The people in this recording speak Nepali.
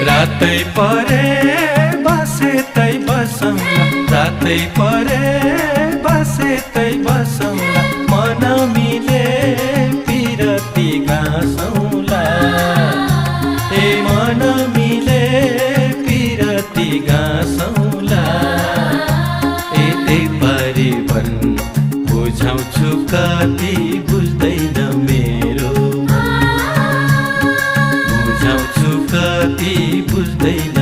रातै परे बसेतै बसौँला, रातै परे बसेतै बसौँला, मन मिले पिरती गाँसौँला। ए मन मिले पिरती गाँसौँला। यतै परिवन बुझाउँछु कति बुझ्दैन मेरो, बुझाउँछु कति बुझ्दैन